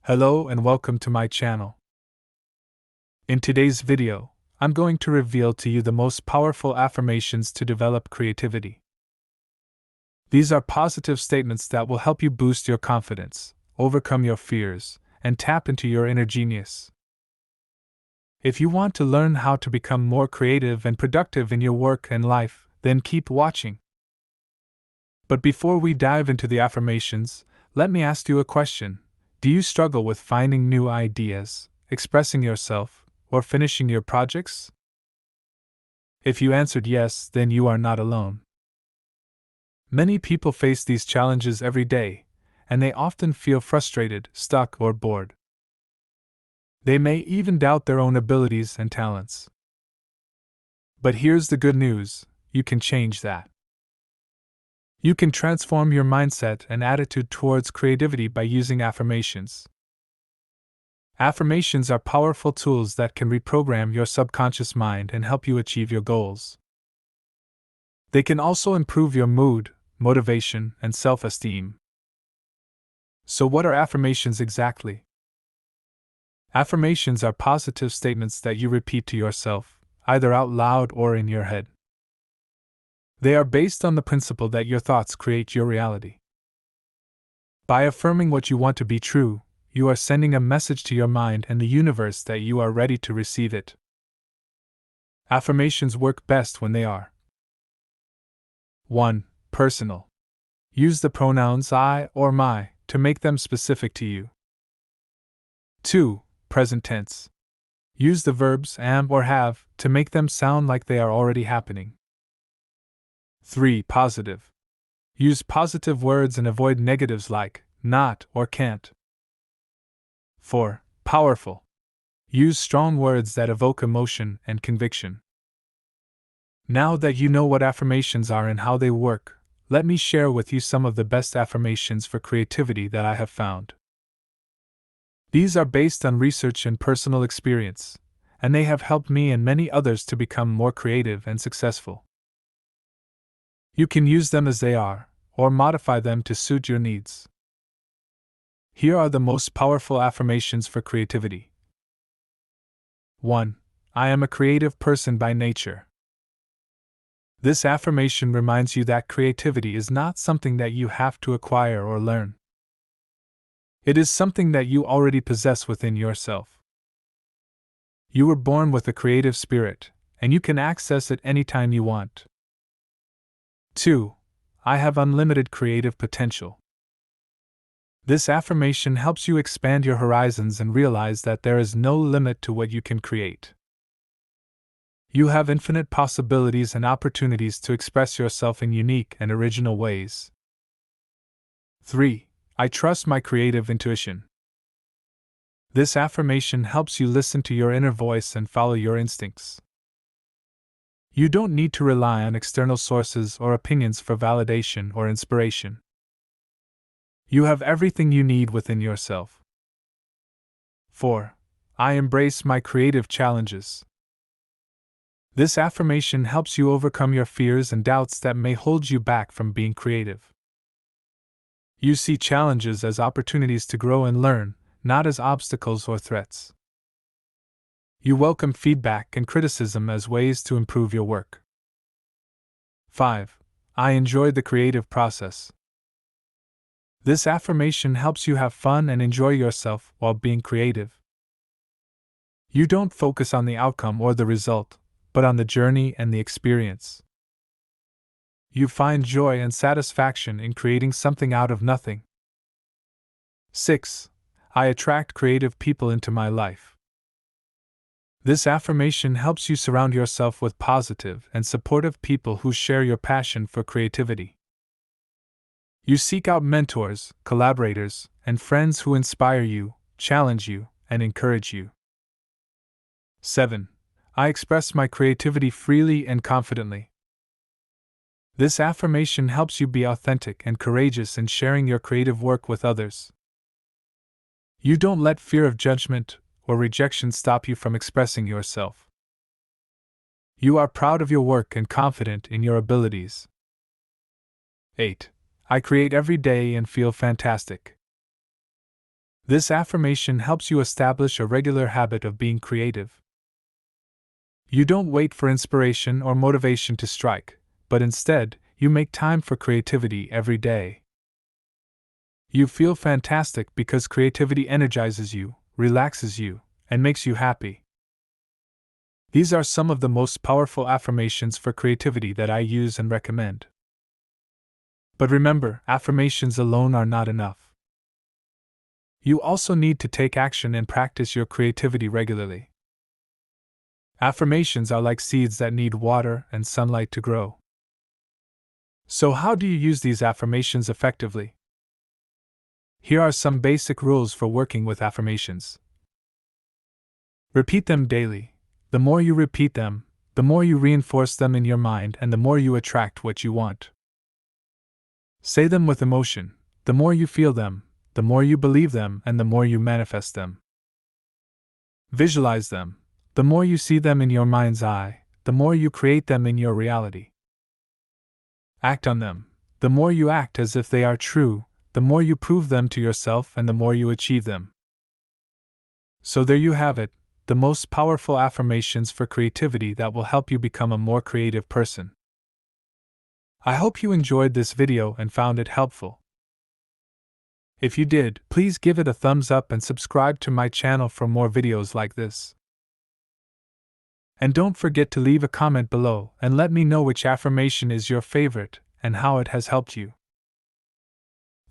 Hello and welcome to my channel. In today's video, I'm going to reveal to you the most powerful affirmations to develop creativity. These are positive statements that will help you boost your confidence, overcome your fears, and tap into your inner genius. If you want to learn how to become more creative and productive in your work and life, then keep watching. But before we dive into the affirmations, let me ask you a question. Do you struggle with finding new ideas, expressing yourself, or finishing your projects? If you answered yes, then you are not alone. Many people face these challenges every day, and they often feel frustrated, stuck, or bored. They may even doubt their own abilities and talents. But here's the good news: you can change that. You can transform your mindset and attitude towards creativity by using affirmations. Affirmations are powerful tools that can reprogram your subconscious mind and help you achieve your goals. They can also improve your mood, motivation, and self-esteem. So, what are affirmations exactly? Affirmations are positive statements that you repeat to yourself, either out loud or in your head. They are based on the principle that your thoughts create your reality. By affirming what you want to be true, you are sending a message to your mind and the universe that you are ready to receive it. Affirmations work best when they are 1. Personal. Use the pronouns I or my to make them specific to you. 2. Present tense. Use the verbs am or have to make them sound like they are already happening. 3. Positive. Use positive words and avoid negatives like not or can't. 4. Powerful. Use strong words that evoke emotion and conviction. Now that you know what affirmations are and how they work, let me share with you some of the best affirmations for creativity that I have found. These are based on research and personal experience, and they have helped me and many others to become more creative and successful. You can use them as they are, or modify them to suit your needs. Here are the most powerful affirmations for creativity. 1. I am a creative person by nature. This affirmation reminds you that creativity is not something that you have to acquire or learn. It is something that you already possess within yourself. You were born with a creative spirit, and you can access it anytime you want. 2. I have unlimited creative potential. This affirmation helps you expand your horizons and realize that there is no limit to what you can create. You have infinite possibilities and opportunities to express yourself in unique and original ways. 3. I trust my creative intuition. This affirmation helps you listen to your inner voice and follow your instincts. You don't need to rely on external sources or opinions for validation or inspiration. You have everything you need within yourself. 4. I embrace my creative challenges. This affirmation helps you overcome your fears and doubts that may hold you back from being creative. You see challenges as opportunities to grow and learn, not as obstacles or threats. You welcome feedback and criticism as ways to improve your work. 5. I enjoy the creative process. This affirmation helps you have fun and enjoy yourself while being creative. You don't focus on the outcome or the result, but on the journey and the experience. You find joy and satisfaction in creating something out of nothing. 6. I attract creative people into my life. This affirmation helps you surround yourself with positive and supportive people who share your passion for creativity. You seek out mentors, collaborators, and friends who inspire you, challenge you, and encourage you. 7. I express my creativity freely and confidently. This affirmation helps you be authentic and courageous in sharing your creative work with others. You don't let fear of judgment or rejection stop you from expressing yourself. You are proud of your work and confident in your abilities. 8. I create every day and feel fantastic. This affirmation helps you establish a regular habit of being creative. You don't wait for inspiration or motivation to strike, but instead, you make time for creativity every day. You feel fantastic because creativity energizes you, relaxes you, and makes you happy. These are some of the most powerful affirmations for creativity that I use and recommend. But remember, affirmations alone are not enough. You also need to take action and practice your creativity regularly. Affirmations are like seeds that need water and sunlight to grow. So, how do you use these affirmations effectively? Here are some basic rules for working with affirmations. Repeat them daily. The more you repeat them, the more you reinforce them in your mind and the more you attract what you want. Say them with emotion. The more you feel them, the more you believe them and the more you manifest them. Visualize them. The more you see them in your mind's eye, the more you create them in your reality. Act on them. The more you act as if they are true, the more you prove them to yourself and the more you achieve them. So there you have it, the most powerful affirmations for creativity that will help you become a more creative person. I hope you enjoyed this video and found it helpful. If you did, please give it a thumbs up and subscribe to my channel for more videos like this. And don't forget to leave a comment below and let me know which affirmation is your favorite and how it has helped you.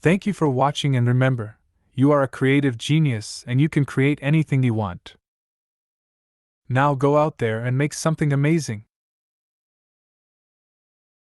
Thank you for watching and remember, you are a creative genius and you can create anything you want. Now go out there and make something amazing.